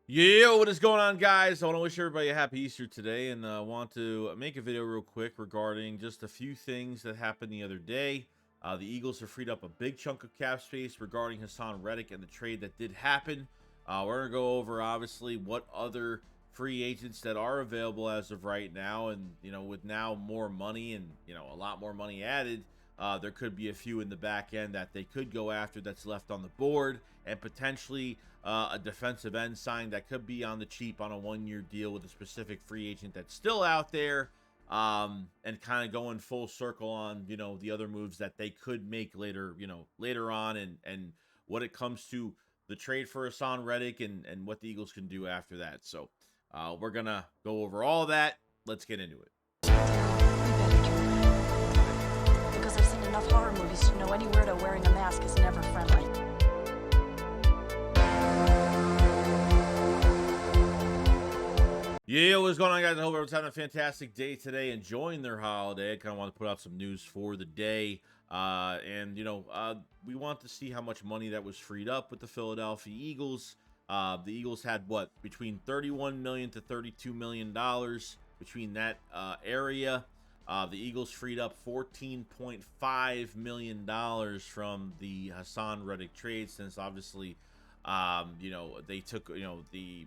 Yeah, what is going on, guys? I want to wish everybody a happy Easter today, and want to make a video real quick regarding just a few things that happened the other day. The Eagles have freed up a big chunk of cap space regarding HaasonReddick and the trade that did happen. We're gonna go over obviously what other free agents that are available as of right now, and with now more money and a lot more money added. There could be a few in the back end that they could go after that's left on the board, and potentially a defensive end sign that could be on the cheap on a 1-year deal with a specific free agent that's still out there. And kind of going full circle on the other moves that they could make later, later on, and what it comes to the trade for Hassan Reddick and what the Eagles can do after that. So we're gonna go over all that. Let's get into it. Because I've seen enough horror movies to know any weirdo wearing a mask is never friendly. Yeah, what's going on, guys? I hope everyone's having a fantastic day today, enjoying their holiday. I kind of want to put out some news for the day. We want to see how much money that was freed up with the Philadelphia Eagles. The Eagles had what, between $31 million to $32 million between that area. The Eagles freed up $14.5 million from the Hassan Reddick trade, since obviously, they took, the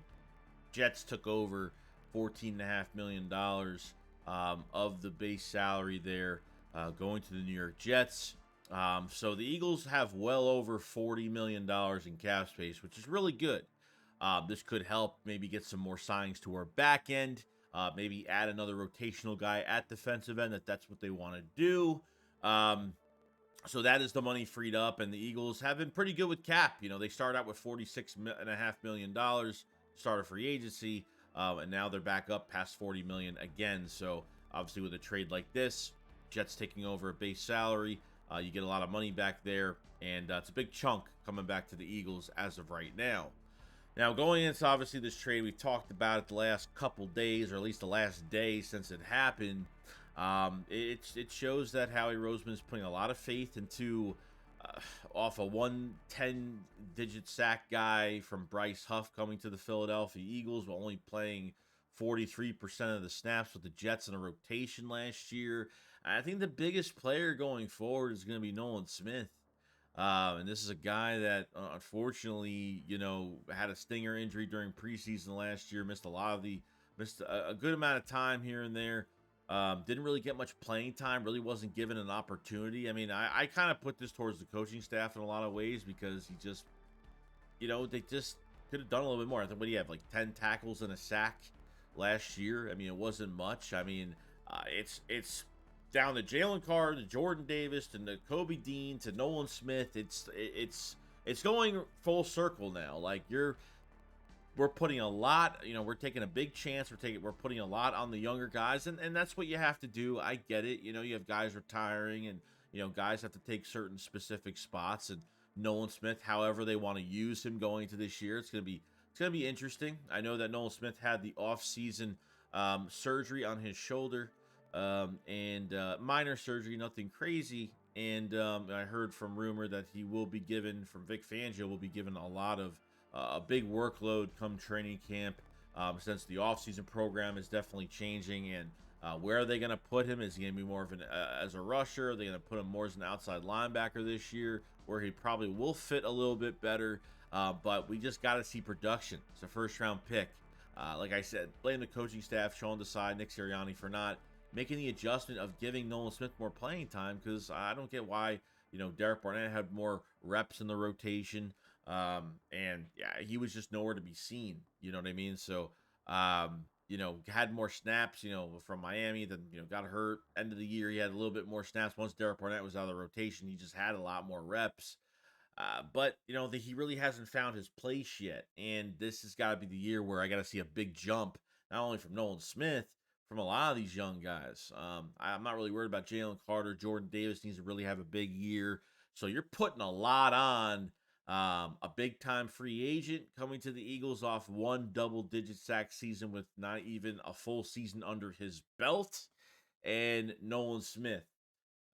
Jets took over $14.5 million of the base salary there, going to the New York Jets. So the Eagles have well over $40 million in cap space, which is really good. This could help maybe get some more signings to our back end, maybe add another rotational guy at defensive end that's what they want to do. So that is the money freed up, and the Eagles have been pretty good with cap. They start out with $46.5 million, started free agency, and now they're back up past 40 million again. So obviously, with a trade like this, Jets taking over a base salary, you get a lot of money back there, and it's a big chunk coming back to the Eagles as of right now. Now, going into obviously this trade, we've talked about it the last couple days, or at least the last day since it happened. It shows that Howie Roseman is putting a lot of faith into off a 110-digit sack guy from Bryce Huff coming to the Philadelphia Eagles, while only playing 43% of the snaps with the Jets in a rotation last year. I think the biggest player going forward is going to be Nolan Smith. And this is a guy that unfortunately, had a stinger injury during preseason last year, missed a good amount of time here and there. Didn't really get much playing time, really wasn't given an opportunity. I mean, I kind of put this towards the coaching staff in a lot of ways, because he just, they just could have done a little bit more. I think, what do you have, like 10 tackles and a sack last year? I mean, it wasn't much. I mean, it's down to Jalen Carr, to Jordan Davis, to Kobe Dean, to Nolan Smith. It's going full circle now. Like, we're putting a lot, we're taking a big chance. We're putting a lot on the younger guys, and that's what you have to do. I get it. You have guys retiring, and guys have to take certain specific spots, and Nolan Smith, however they want to use him going into this year, it's gonna be interesting. I know that Nolan Smith had the off-season surgery on his shoulder, and minor surgery, nothing crazy. And I heard from rumor that he will be given, from Vic Fangio, will be given a lot of a big workload come training camp, since the offseason program is definitely changing. And where are they going to put him? Is he going to be more of an as a rusher? Are they going to put him more as an outside linebacker this year, where he probably will fit a little bit better? But we just got to see production. It's a first-round pick. Like I said, blame the coaching staff, Sean Desai, Nick Sirianni, for not making the adjustment of giving Nolan Smith more playing time, because I don't get why Derek Barnett had more reps in the rotation. And yeah, he was just nowhere to be seen. You know what I mean? So, had more snaps, from Miami, then, got hurt. End of the year, he had a little bit more snaps. Once Derek Barnett was out of the rotation, he just had a lot more reps. But, he really hasn't found his place yet. And this has got to be the year where I got to see a big jump, not only from Nolan Smith, from a lot of these young guys. I'm not really worried about Jalen Carter. Jordan Davis needs to really have a big year. So you're putting a lot on a big time free agent coming to the Eagles off one double-digit sack season with not even a full season under his belt, and Nolan Smith.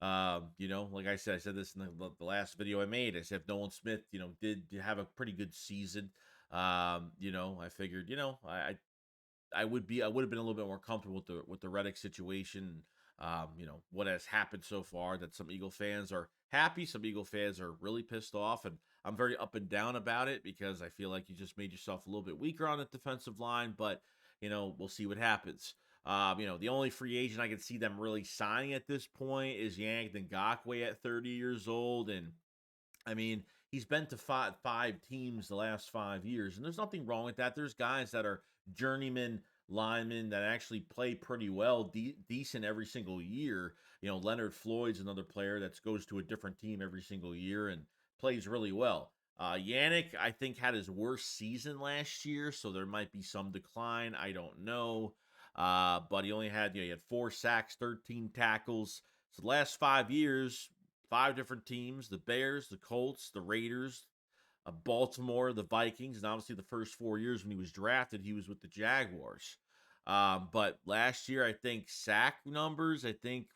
Like I said this in the last video I made. I said if Nolan Smith, did have a pretty good season, I figured, I would have been a little bit more comfortable with the Reddick situation. What has happened so far, that some Eagle fans are happy, some Eagle fans are really pissed off, and I'm very up and down about it because I feel like you just made yourself a little bit weaker on the defensive line, but we'll see what happens. The only free agent I can see them really signing at this point is Yannick Ngakwe at 30 years old, and I mean, he's been to five teams the last 5 years, and there's nothing wrong with that. There's guys that are journeyman linemen that actually play pretty well, decent every single year. Leonard Floyd's another player that goes to a different team every single year and plays really well. Yannick, I think, had his worst season last year, so there might be some decline. I don't know. But he only had, he had 4 sacks, 13 tackles. So the last 5 years, 5 different teams: the Bears, the Colts, the Raiders, Baltimore, the Vikings, and obviously the first 4 years when he was drafted, he was with the Jaguars. But last year, I think sack numbers, I think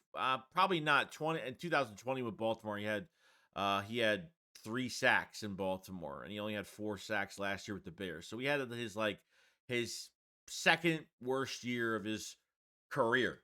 probably not 20 in 2020 with Baltimore. He had 3 sacks in Baltimore, and he only had 4 sacks last year with the Bears. So he had his second worst year of his career.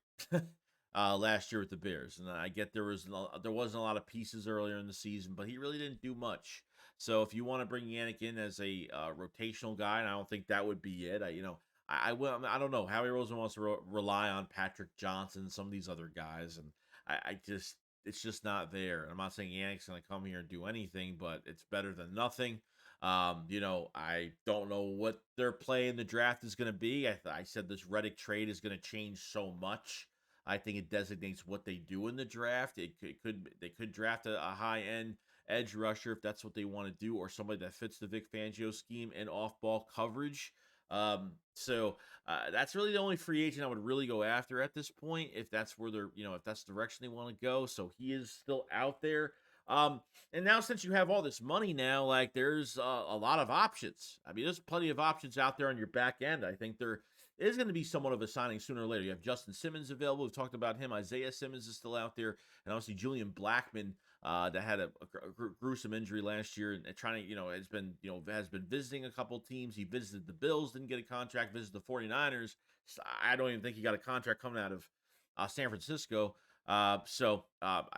Last year with the Bears, and I get there wasn't a lot of pieces earlier in the season, but he really didn't do much. So if you want to bring Yannick in as a rotational guy, and I don't think that would be it. I don't know. Howie Roseman wants to rely on Patrick Johnson, some of these other guys, and I just it's just not there. I'm not saying Yannick's going to come here and do anything, but it's better than nothing. I don't know what their play in the draft is going to be. I said this Reddick trade is going to change so much. I think it designates what they do in the draft. They could draft a high end edge rusher if that's what they want to do, or somebody that fits the Vic Fangio scheme and off ball coverage. So that's really the only free agent I would really go after at this point, if that's where if that's the direction they want to go. So he is still out there. And now, since you have all this money now, like, there's a lot of options. I mean, there's plenty of options out there on your back end. I think there is going to be somewhat of a signing sooner or later. You have Justin Simmons available. We've talked about him. Isaiah Simmons is still out there, and obviously Julian Blackman, that had a gruesome injury last year, and trying to, has been visiting a couple teams. He visited the Bills, didn't get a contract. Visited the 49ers. I don't even think he got a contract coming out of San Francisco. I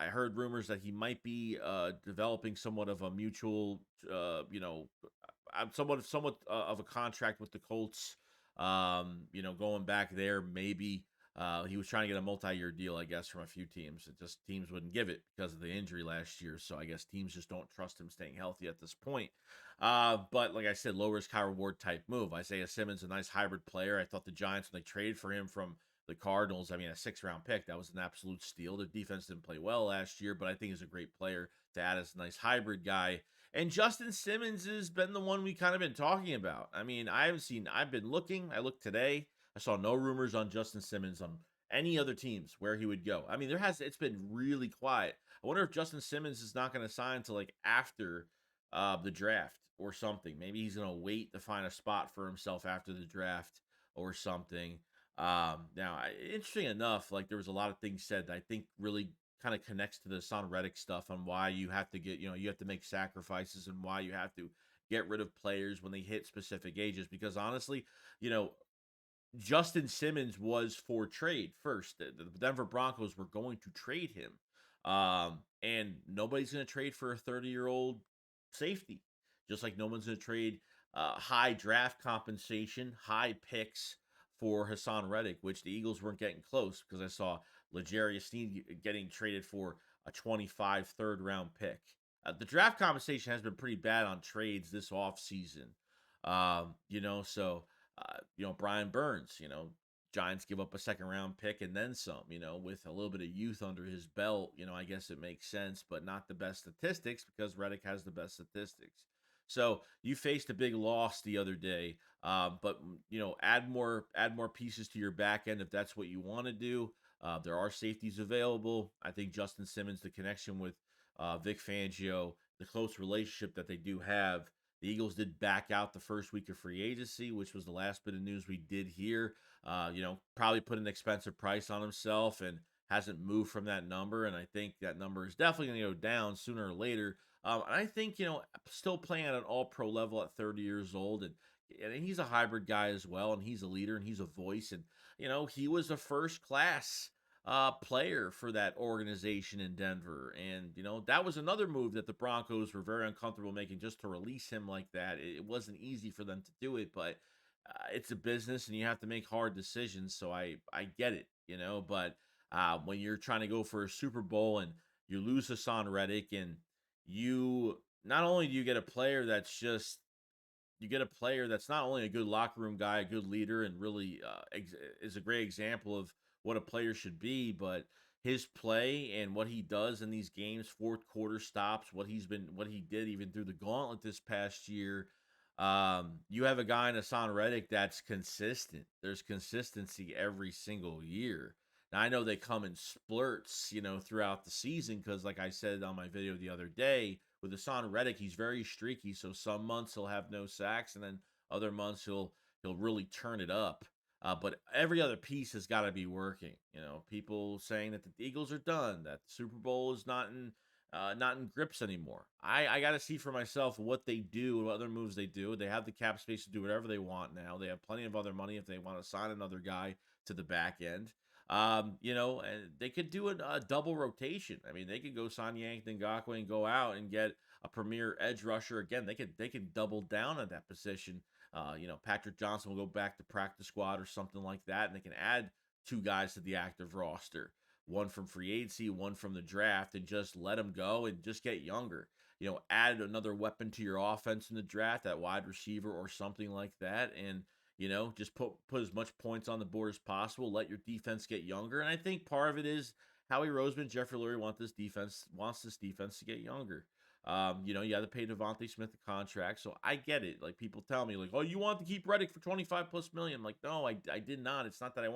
heard rumors that he might be developing somewhat of a mutual, somewhat of a contract with the Colts. Going back there, maybe he was trying to get a multi-year deal, I guess, from a few teams. It just, teams wouldn't give it because of the injury last year. So I guess teams just don't trust him staying healthy at this point. But like I said, low risk, high reward type move. Isaiah Simmons, a nice hybrid player. I thought the Giants, when they traded for him from the Cardinals, I mean, a 6th-round pick, that was an absolute steal. The defense didn't play well last year, but I think he's a great player to add as a nice hybrid guy. And Justin Simmons has been the one we kind of been talking about. I mean, I've been looking. I looked today. I saw no rumors on Justin Simmons on any other teams where he would go. I mean, it's been really quiet. I wonder if Justin Simmons is not going to sign until like after the draft or something. Maybe he's going to wait to find a spot for himself after the draft or something. Interesting enough, like, there was a lot of things said that I think really kind of connects to the HaasonReddick stuff on why you have to you have to make sacrifices, and why you have to get rid of players when they hit specific ages. Because honestly, you know, Justin Simmons was for trade first. The Denver Broncos were going to trade him. And nobody's going to trade for a 30-year-old safety. Just like no one's going to trade high draft compensation, high picks for HaasonReddick, which the Eagles weren't getting close, because I saw L'Jarius Sneed getting traded for a 25 third-round pick. The draft compensation has been pretty bad on trades this offseason. Brian Burns, Giants give up a 2nd-round pick and then some, with a little bit of youth under his belt. I guess it makes sense, but not the best statistics, because Reddick has the best statistics. So you faced a big loss the other day, but add more pieces to your back end if that's what you want to do. There are safeties available. I think Justin Simmons, the connection with Vic Fangio, the close relationship that they do have. The Eagles did back out the first week of free agency, which was the last bit of news we did hear. Probably put an expensive price on himself and hasn't moved from that number. And I think that number is definitely going to go down sooner or later. And I think, still playing at an all pro level at 30 years old. And he's a hybrid guy as well. And he's a leader and he's a voice. And, he was a first class player for that organization in Denver. And, that was another move that the Broncos were very uncomfortable making, just to release him like that. It wasn't easy for them to do it, but it's a business and you have to make hard decisions. So I get it, but when you're trying to go for a Super Bowl and you lose HaasonReddick, and you not only do you get a player that's just you get a player that's not only a good locker room guy, a good leader, and really is a great example of what a player should be, but his play and what he does in these games, fourth quarter stops, what he did even through the gauntlet this past year. You have a guy in HaasonReddick that's consistent. There's consistency every single year. Now I know they come in splurts, throughout the season because, like I said on my video the other day, with HaasonReddick, he's very streaky. So some months he'll have no sacks, and then other months he'll really turn it up. But every other piece has got to be working. People saying that the Eagles are done, that the Super Bowl is not in grips anymore. I got to see for myself what they do, what other moves they do. They have the cap space to do whatever they want now. They have plenty of other money if they want to sign another guy to the back end. And they could do a double rotation. I mean, they could go sign Yannick Ngame and go out and get a premier edge rusher. Again, they could double down on that position. Patrick Johnson will go back to practice squad or something like that, and they can add two guys to the active roster, one from free agency, one from the draft, and just let them go and just get younger. Add another weapon to your offense in the draft, that wide receiver or something like that, and just put as much points on the board as possible. Let your defense get younger, and I think part of it is Howie Roseman, Jeffrey Lurie wants this defense to get younger. You got to pay Devontae Smith a contract, so I get it. Like, people tell me, like, "Oh, you want to keep Reddick for 25 plus million?" I'm like, no, I did not. It's not that I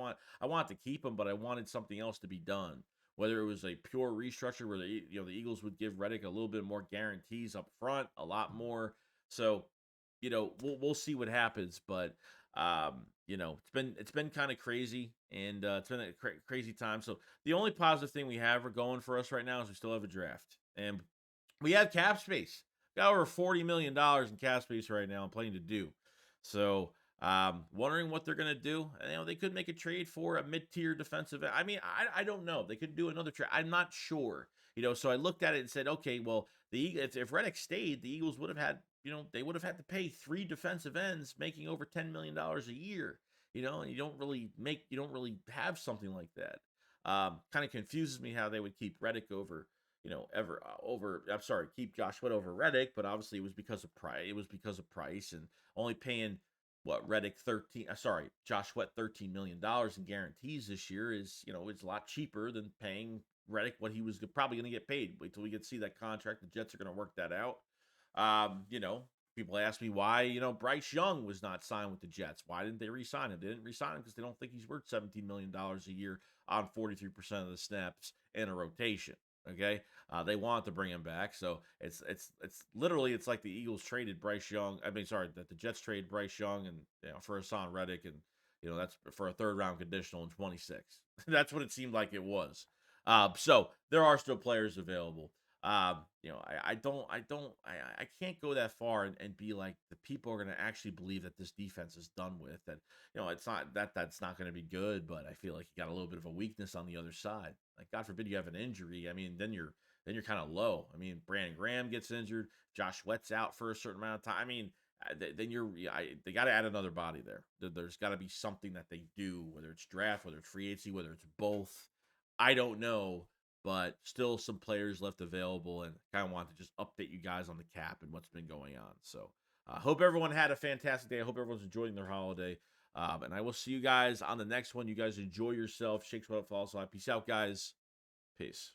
want to keep him, but I wanted something else to be done. Whether it was a pure restructure where the Eagles would give Reddick a little bit more guarantees up front, a lot more. So, we'll see what happens, but it's been kind of crazy, and it's been a crazy time. So the only positive thing we have going for us right now is we still have a draft, and we have cap space. Got over $40 million in cap space right now and plenty to do. So, wondering what they're going to do. They could make a trade for a mid-tier defensive. I mean, I don't know. They could do another trade. I'm not sure. So I looked at it and said, okay, well, if Reddick stayed, the Eagles would have had, they would have had to pay 3 defensive ends making over $10 million a year. And you don't really have something like that. Kind of confuses me how they would keep Reddick over keep Josh Sweat over Reddick, but obviously it was because of price. It was because of price, and only paying Josh Sweat $13 million in guarantees this year is, it's a lot cheaper than paying Reddick what he was probably going to get paid. Wait till we get to see that contract. The Jets are going to work that out. People ask me why, Bryce Young was not signed with the Jets. Why didn't they re-sign him? They didn't re-sign him because they don't think he's worth $17 million a year on 43% of the snaps in a rotation. Okay, they want to bring him back, so it's literally, it's like the Eagles traded Bryce Young. That the Jets traded Bryce Young and for HaasonReddick, and that's for a 3rd round conditional in 26. That's what it seemed like it was. So there are still players available. I can't go that far and be like, the people are going to actually believe that this defense is done with, and it's not that's not going to be good, but I feel like you got a little bit of a weakness on the other side. Like, God forbid you have an injury. I mean, then you're kind of low. I mean, Brandon Graham gets injured, Josh Sweat's out for a certain amount of time. I mean, then they got to add another body there. There's got to be something that they do, whether it's draft, whether it's free agency, whether it's both. I don't know, but still some players left available, and kind of want to just update you guys on the cap and what's been going on. So I hope everyone had a fantastic day. I hope everyone's enjoying their holiday. And I will see you guys on the next one. You guys enjoy yourself. Shake, sweat up, fall. So peace out, guys. Peace.